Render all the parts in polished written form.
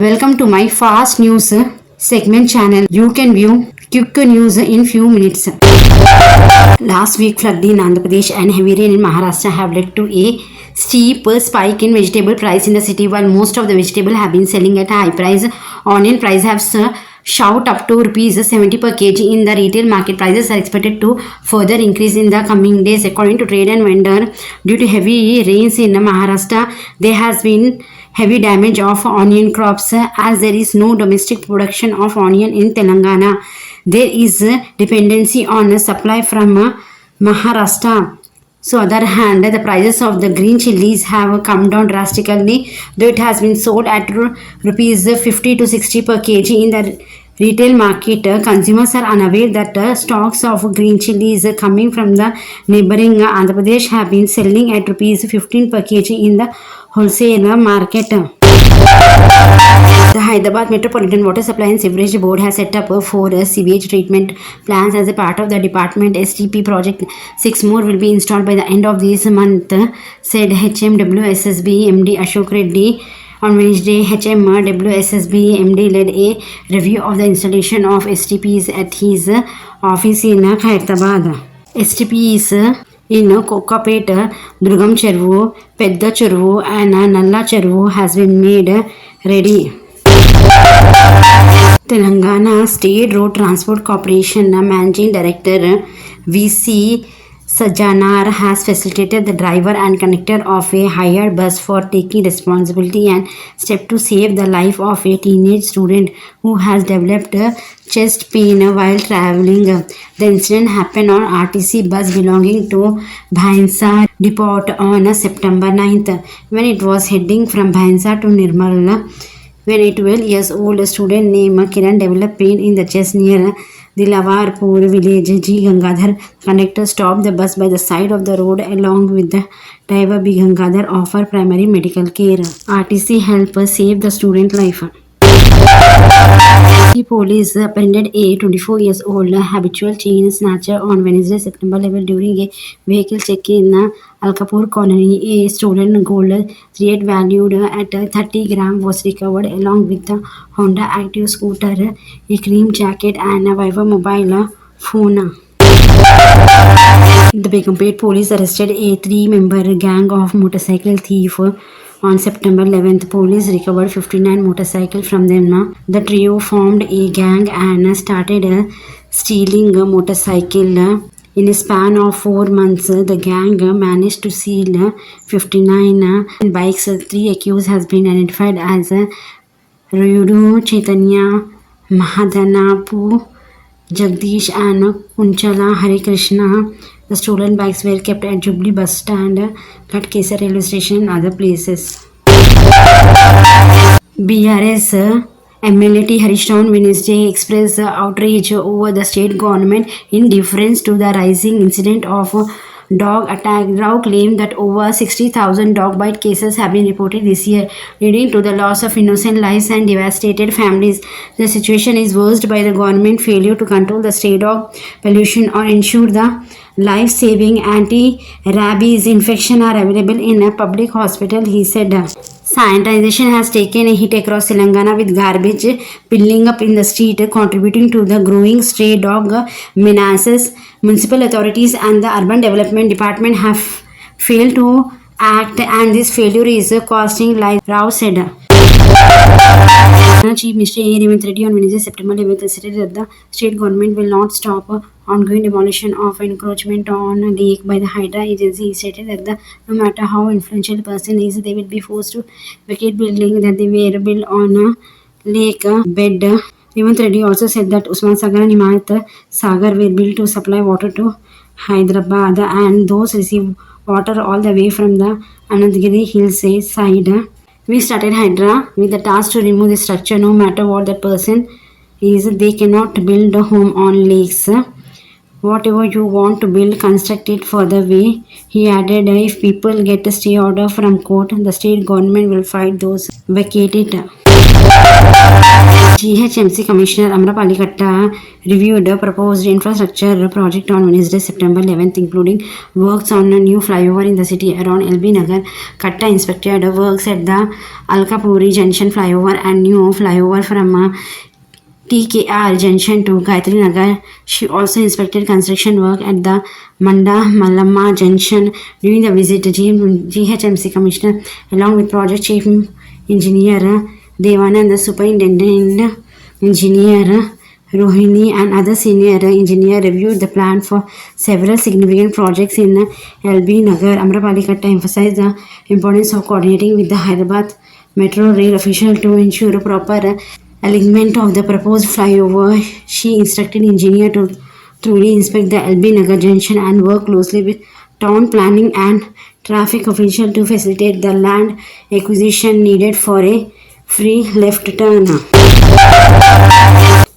Welcome to my fast news segment channel. You can view quick news in few minutes. Last week, flood in Andhra Pradesh and heavy rain in Maharashtra have led to a steep spike in vegetable price in the city. While most of the vegetables have been selling at a high price, onion price have shot up to rupees 70 per kg in the retail market. Prices are expected to further increase in the coming days. According to trade and vendor, due to heavy rains in Maharashtra, there has been heavy damage of onion crops as there is no domestic production of onion in Telangana. There is dependency on supply from Maharashtra. So, other hand, the prices of the green chilies have come down drastically, though it has been sold at rupees 50 to 60 per kg in the retail market. Consumers are unaware that stocks of green chilies coming from the neighboring Andhra Pradesh have been selling at rupees 15 per kg in the wholesale market. The Hyderabad Metropolitan Water Supply and Sewerage Board has set up 4 sewage treatment plants as a part of the department STP project. 6 more will be installed by the end of this month, said HMWSSB MD Ashok Reddy. On Wednesday, HMWSSB MD led a review of the installation of STPs at his office in Hyderabad. STPs in Kokapet, Durgam Cheruvu, Pedda Cheruvu and Nalla Cheruvu has been made ready. Telangana State Road Transport Corporation Managing Director VC Sajanar has facilitated the driver and conductor of a hired bus for taking responsibility and step to save the life of a teenage student who has developed chest pain while traveling. The incident happened on RTC bus belonging to Bhainsa Depot on September 9th when it was heading from Bhainsa to Nirmal. When a 12 years old student named Kiran developed pain in the chest near Dilawarpur village, G. Gangadhar conductor stopped the bus by the side of the road along with the driver B. Gangadhar offer primary medical care. RTC helped save the student life. The police apprehended a 24 years old habitual chain snatcher on Wednesday, September 11 during a vehicle check in Alkapur colony. A stolen gold thread valued at 30 grams was recovered along with the Honda Active scooter, a cream jacket and a Viva mobile phone. The Begumpet police arrested a 3-member gang of motorcycle thieves. On September 11th, police recovered 59 motorcycles from them. The trio formed a gang and started stealing a motorcycle. In a span of 4 months, the gang managed to steal 59 bikes. 3 accused has been identified as Rayudu, Chaitanya, Mahadanapu, Jagdish and Kunchala Hare Krishna. The stolen bikes were kept at Jubilee bus stand, Ghatkesar railway station and other places. BRS MLA T. Harish Raut Wednesday expressed outrage over the state government in deference to the rising incident of dog attack. Rao claimed that over 60,000 dog bite cases have been reported this year, leading to the loss of innocent lives and devastated families. The situation is worsened by the government failure to control the stray dog pollution or ensure the life-saving anti-rabies infection are available in a public hospital, he said. Sanitization has taken a hit across Telangana with garbage piling up in the street, contributing to the growing stray dog menaces. Municipal authorities and the Urban Development Department have failed to act and this failure is costing lives, Rao said. Chief Minister A. Revanth Reddy on Wednesday, September 11th stated that the state government will not stop ongoing demolition of encroachment on a lake by the Hydra agency. He stated that no matter how influential a person is, they will be forced to vacate buildings that they were built on a lake bed. Revanth Reddy also said that Usman Sagar and Himayat Sagar were built to supply water to Hyderabad and those receive water all the way from the Anandgiri hillside. We started Hydra with the task to remove the structure no matter what that person is. They cannot build a home on lakes. Whatever you want to build, construct it further way. He added, if people get a stay order from court, the state government will fight those vacate it. GHMC Commissioner Amrapali Katta reviewed a proposed infrastructure project on Wednesday, September 11th, including works on a new flyover in the city around LB Nagar. Katta inspected works at the Alkapuri Junction flyover and new flyover from TKR Junction to Gayatri Nagar. She also inspected construction work at the Manda Mallamma Junction. During the visit, GHMC Commissioner, along with Project Chief Engineer Devanand, the Superintendent Engineer Rohini and other senior engineer reviewed the plan for several significant projects in LB Nagar. Amrapali Katta emphasized the importance of coordinating with the Hyderabad Metro Rail official to ensure proper alignment of the proposed flyover. She instructed engineer to thoroughly inspect the LB Nagar junction and work closely with town planning and traffic official to facilitate the land acquisition needed for a free left turn.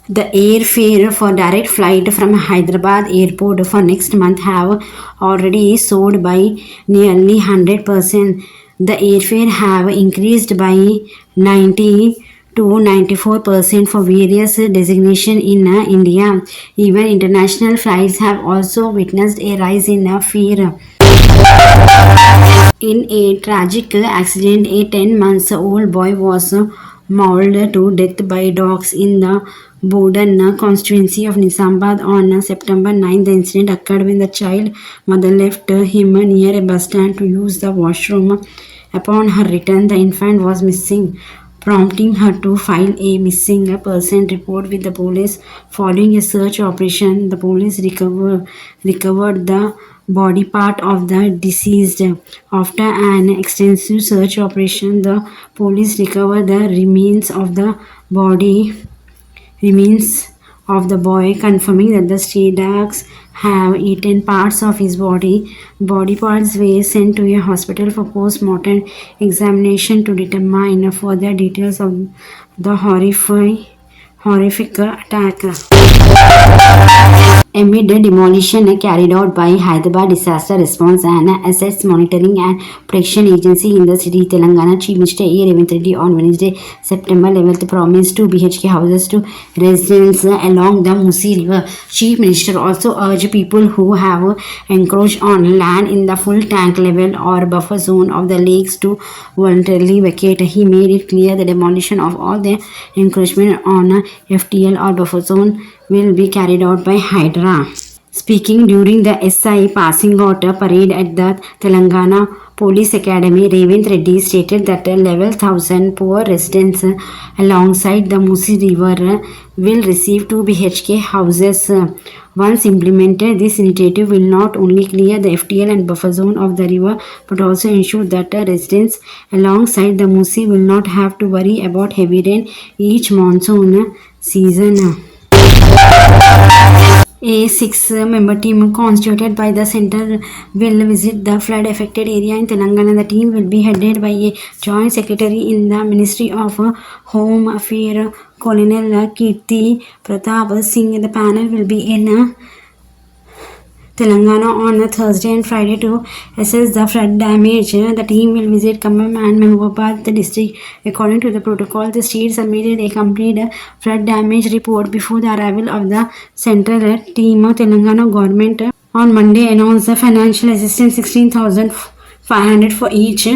The airfare for direct flight from Hyderabad airport for next month have already soared by nearly 100%. The airfare have increased by 90 to 94% for various designations in India. Even international flights have also witnessed a rise in fare. In a tragic accident, a 10-month-old boy was mauled to death by dogs in the Bodan constituency of Nizamabad on September 9. The incident occurred when the child mother left him near a bus stand to use the washroom. Upon her return, the infant was missing, prompting her to file a missing person report with the police. Following a search operation, the police recovered the body part of the deceased. After an extensive search operation, the police recovered the remains of the boy, confirming that the stray dogs have eaten parts of his body. Body parts were sent to a hospital for post-mortem examination to determine further details of the horrific attack. Amid demolition carried out by Hyderabad Disaster Response and Assets Monitoring and Protection Agency in the city, Telangana Chief Minister A. Revant Reddy on Wednesday, September 11th promised 2 BHK houses to residents along the Musi River. Chief Minister also urged people who have encroached on land in the full tank level or buffer zone of the lakes to voluntarily vacate. He made it clear the demolition of all the encroachment on FTL or buffer zone will be carried out by Hydra. Speaking during the SI passing out parade at the Telangana Police Academy, Revant Reddy stated that level 1000 poor residents alongside the Musi River will receive 2 BHK houses. Once implemented, this initiative will not only clear the FTL and buffer zone of the river but also ensure that residents alongside the Musi will not have to worry about heavy rain each monsoon season. A 6-member team constituted by the center will visit the flood-affected area in Telangana. The team will be headed by a joint secretary in the Ministry of Home Affairs, Colonel Kirti Pratap Singh. The panel will be in Telangana on Thursday and Friday to assess the flood damage. The team will visit Khammam and Mahbubabad district. According to the protocol, the state submitted a complete flood damage report before the arrival of the central team. Telangana government on Monday announced the financial assistance 16,500 for each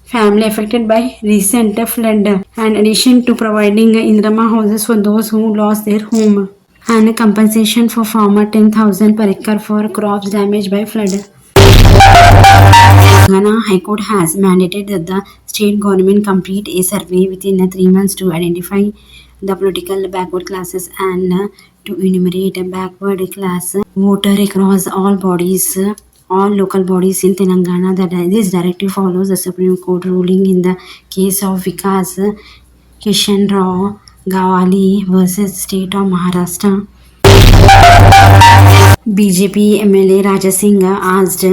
family affected by recent flood, in addition to providing Indrama houses for those who lost their home and compensation for farmer 10,000 per acre for crops damaged by flood. Telangana High Court has mandated that the state government complete a survey within 3 months to identify the political backward classes and to enumerate a backward class voter across all local bodies in Telangana. This directive follows the Supreme Court ruling in the case of Vikas Kishan Rao Gawali versus State of Maharashtra. BJP MLA Raja Singh asked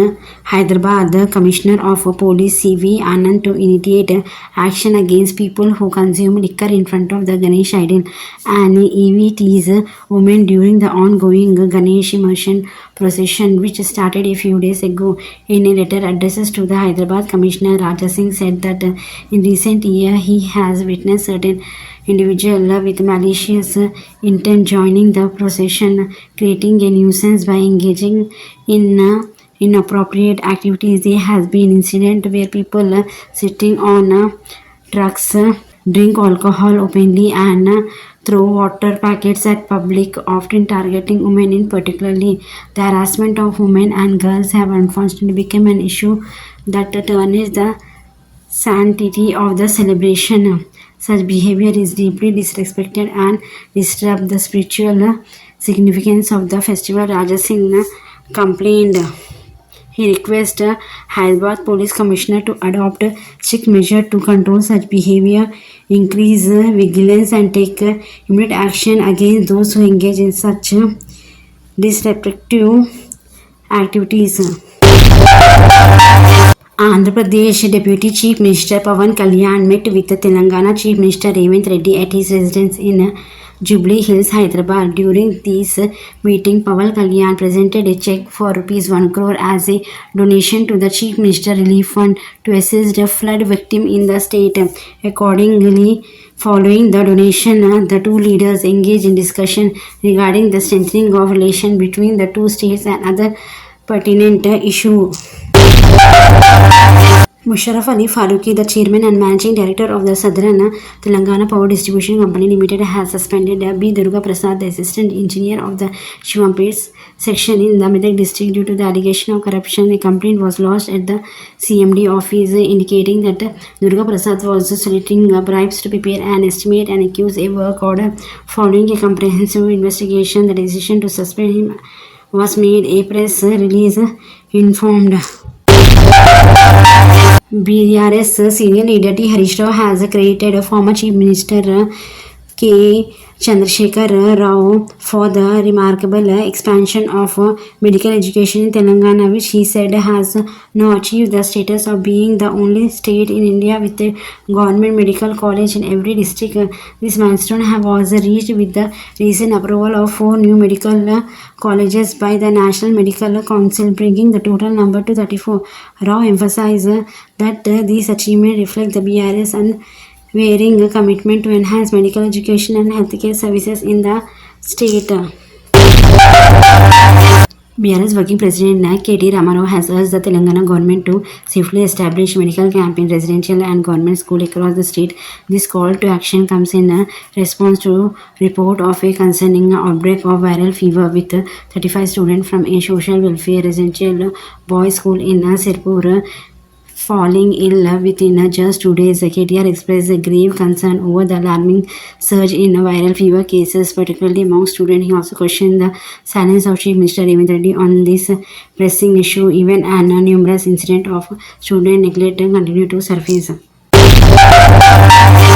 Hyderabad Commissioner of Police CV Anand to initiate action against people who consume liquor in front of the Ganesh idol and EVT's women during the ongoing Ganesh immersion procession which started a few days ago. In a letter addressed to the Hyderabad Commissioner, Raja Singh said that in recent years he has witnessed certain individual with malicious intent joining the procession, creating a nuisance by engaging in inappropriate activities. There has been incident where people sitting on trucks drink alcohol openly and throw water packets at public, often targeting women in particularly. The harassment of women and girls have unfortunately become an issue that tarnishes the sanctity of the celebration. Such behavior is deeply disrespected and disrupts the spiritual significance of the festival. Raja Singh complained. He requested Hyderabad Police Commissioner to adopt strict measures to control such behavior, increase vigilance, and take immediate action against those who engage in such disruptive activities. Andhra Pradesh Deputy Chief Minister Pawan Kalyan met with Telangana Chief Minister Revant Reddy at his residence in Jubilee Hills, Hyderabad. During this meeting, Pawan Kalyan presented a check for Rs 1 crore as a donation to the Chief Minister Relief Fund to assist the flood victim in the state. Accordingly, following the donation, the two leaders engaged in discussion regarding the strengthening of relations between the two states and other pertinent issues. Musharraf Ali Faruqi, the chairman and managing director of the Southern Telangana Power Distribution Company Limited, has suspended B. Durga Prasad, the assistant engineer of the Shivampet section in the Medak district, due to the allegation of corruption. A complaint was lodged at the CMD office indicating that Durga Prasad was soliciting bribes to prepare an estimate and accuse a work order. Following a comprehensive investigation, the decision to suspend him was made. A press release informed. BRS senior leader T. Harish Rao has credited former Chief Minister K. Chandrasekhar Rao for the remarkable expansion of medical education in Telangana, which he said has now achieved the status of being the only state in India with a government medical college in every district. This milestone was reached with the recent approval of 4 new medical colleges by the National Medical Council, bringing the total number to 34. Rao emphasized that these achievements reflect the BRS unwavering commitment to enhance medical education and healthcare services in the state. BRS Working President K.T. Ramarao has urged the Telangana government to safely establish medical camp in residential and government schools across the state. This call to action comes in response to report of a concerning outbreak of viral fever with 35 students from a social welfare residential boys school in Sirpur falling ill within just 2 days. KTR expressed a grave concern over the alarming surge in viral fever cases, particularly among students. He also questioned the silence of Chief Minister Revant Reddy on this pressing issue, even as numerous incidents of student neglect continue to surface.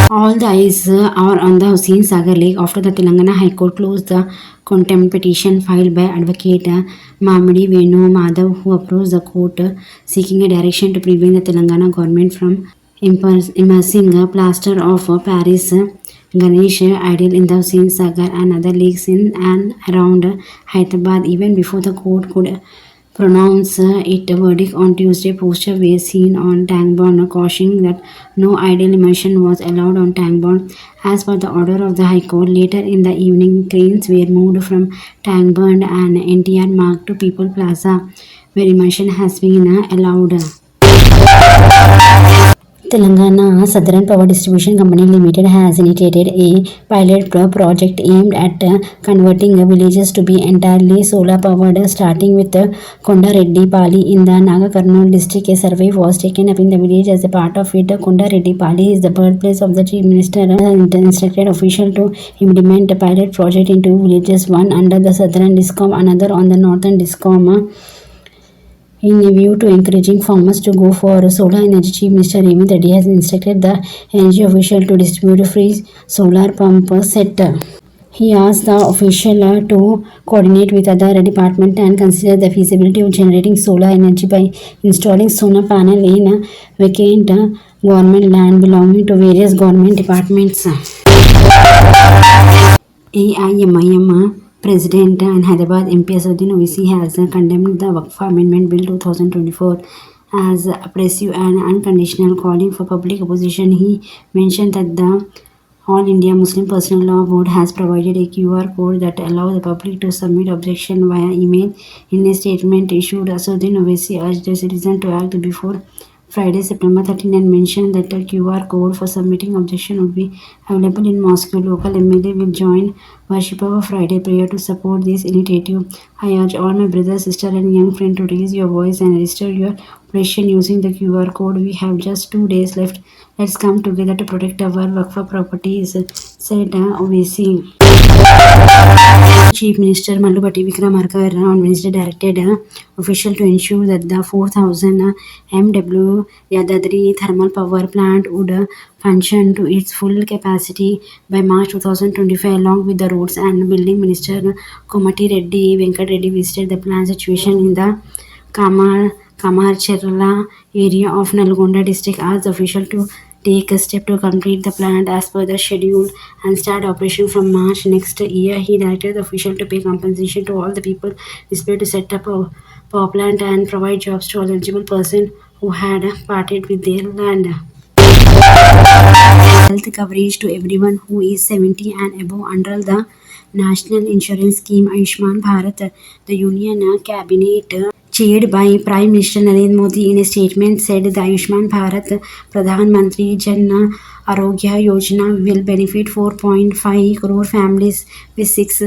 All the eyes are on the Hussain Sagar Lake after the Telangana High Court closed the contempt petition filed by Advocate Mamadi Venu Madhav, who approached the court seeking a direction to prevent the Telangana government from immersing a plaster of Paris Ganesh idol in the Hussain Sagar and other lakes in and around Hyderabad. Even before the court could pronounce its verdict on Tuesday, posters were seen on tank bond cautioning that no idle immersion was allowed on tank bond. As per the order of the High Court, later in the evening, cranes were moved from tank bond and NTR Mark to People Plaza, where immersion has been allowed. Telangana Southern Power Distribution Company Limited has initiated a pilot project aimed at converting villages to be entirely solar powered, starting with Kondareddy Pali in the Nagarkurnool district. A survey was taken up in the village. As a part of it, Kondareddy Pali is the birthplace of the Chief Minister. Instructed official to implement a pilot project in 2 villages, one under the Southern Discom, another on the Northern Discom, in a view to encouraging farmers to go for solar energy. Chief Minister Revant Reddy has instructed the energy official to distribute a free solar pump set. He asked the official to coordinate with other departments and consider the feasibility of generating solar energy by installing solar panel in vacant government land belonging to various government departments. AIMIM President and Hyderabad MP Asaduddin Owaisi has condemned the Waqf Amendment Bill 2024 as oppressive and unconditional, calling for public opposition. He mentioned that the All India Muslim Personal Law Board has provided a QR code that allows the public to submit objection via email. In a statement issued, Assuddin Owaisi urged the citizen to act before Friday, September 13 and mentioned that a QR code for submitting objection would be available in Moscow. Local MLA will join worshipper of Friday prayer to support this initiative. I urge all my brothers, sisters and young friends to raise your voice and register your petition using the QR code. We have just 2 days left. Let's come together to protect our Waqf properties, said Owaisi. Chief Minister Mallu Bhatti Vikramarka on Wednesday directed officials to ensure that the 4,000 MW Yadadri thermal power plant would function to its full capacity by March 2025. Along with the Roads and Building Minister Komati Reddy Venkat Reddy visited the plant situation in the Kamarcherla area of Nalgonda district, asked the official to take a step to complete the plant as per the schedule and start operation from March next year. He directed the official to pay compensation to all the people displaced to set up a power plant and provide jobs to all eligible persons who had parted with their land. Health coverage to everyone who is 70 and above under the National Insurance Scheme Ayushman Bharat. The Union Cabinet, chaired by Prime Minister Narendra Modi, in a statement said the Ayushman Bharat Pradhan Mantri Jan Arogya Yojana will benefit 4.5 crore families with 6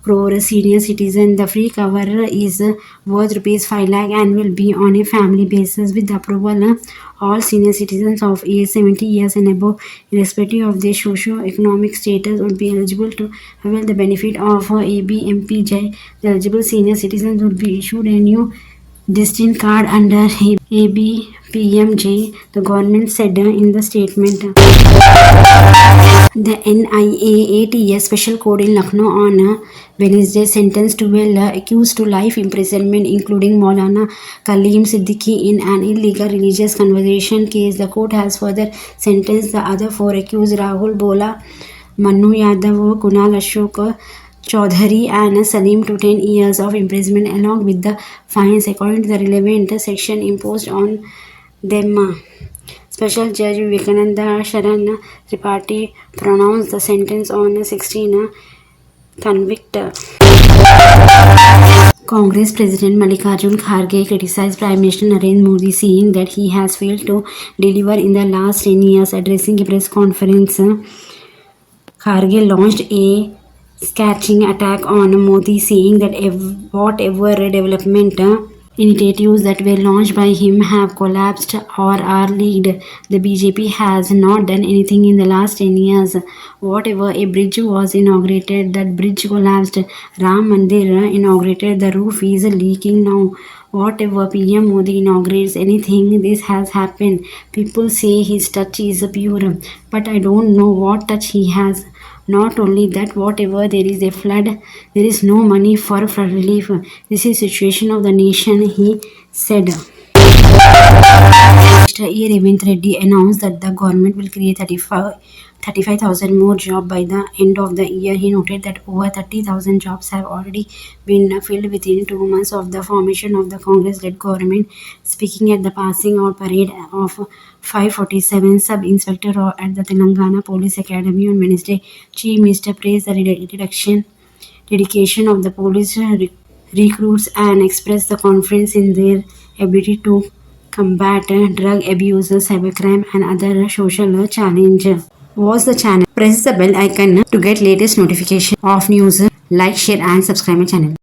crore senior citizens. The free cover is worth rupees 5 lakh and will be on a family basis. With the approval, all senior citizens of age 70 years and above, irrespective of their socio-economic status, would be eligible to avail the benefit of ABMPJ. The eligible senior citizens would be issued a new distinct card under ABPMJ, the government said in the statement. The NIA ATS Special Court in Lucknow on Wednesday sentenced 12 accused to life imprisonment, including Maulana Kaleem Siddiqui, in an illegal religious conversation case. The court has further sentenced the other 4 accused, Rahul Bola, Manu Yadav, Kunal Ashok Chaudhary and Salim, to 10 years of imprisonment along with the fines according to the relevant section imposed on them. Special Judge Vivekananda Sharan Tripathi pronounced the sentence on 16 convicted. Congress President Mallikarjun Kharge criticized Prime Minister Narendra Modi, saying that he has failed to deliver in the last 10 years. Addressing a press conference, Kharge launched a scathing attack on Modi, saying that whatever development initiatives that were launched by him have collapsed or are leaked. The BJP has not done anything in the last 10 years. Whatever a bridge was inaugurated, that bridge collapsed. Ram Mandir inaugurated, the roof is leaking now. Whatever PM Modi inaugurates anything, this has happened. People say his touch is pure, but I don't know what touch he has. Not only that, whatever there is a flood, there is no money for flood relief. This is the situation of the nation, he said. Mr. E. Revint Reddy announced that the government will create 35,000 more jobs by the end of the year. He noted that over 30,000 jobs have already been filled within 2 months of the formation of the Congress-led government. Speaking at the passing out parade of 547 Sub-Inspector at the Telangana Police Academy on Wednesday, Chief Minister praised the dedication of the police recruits and expressed the confidence in their ability to combat drug abuse, cybercrime and other social challenges. Watch the channel. Press the bell icon to get latest notification of news. Like, share and subscribe my channel.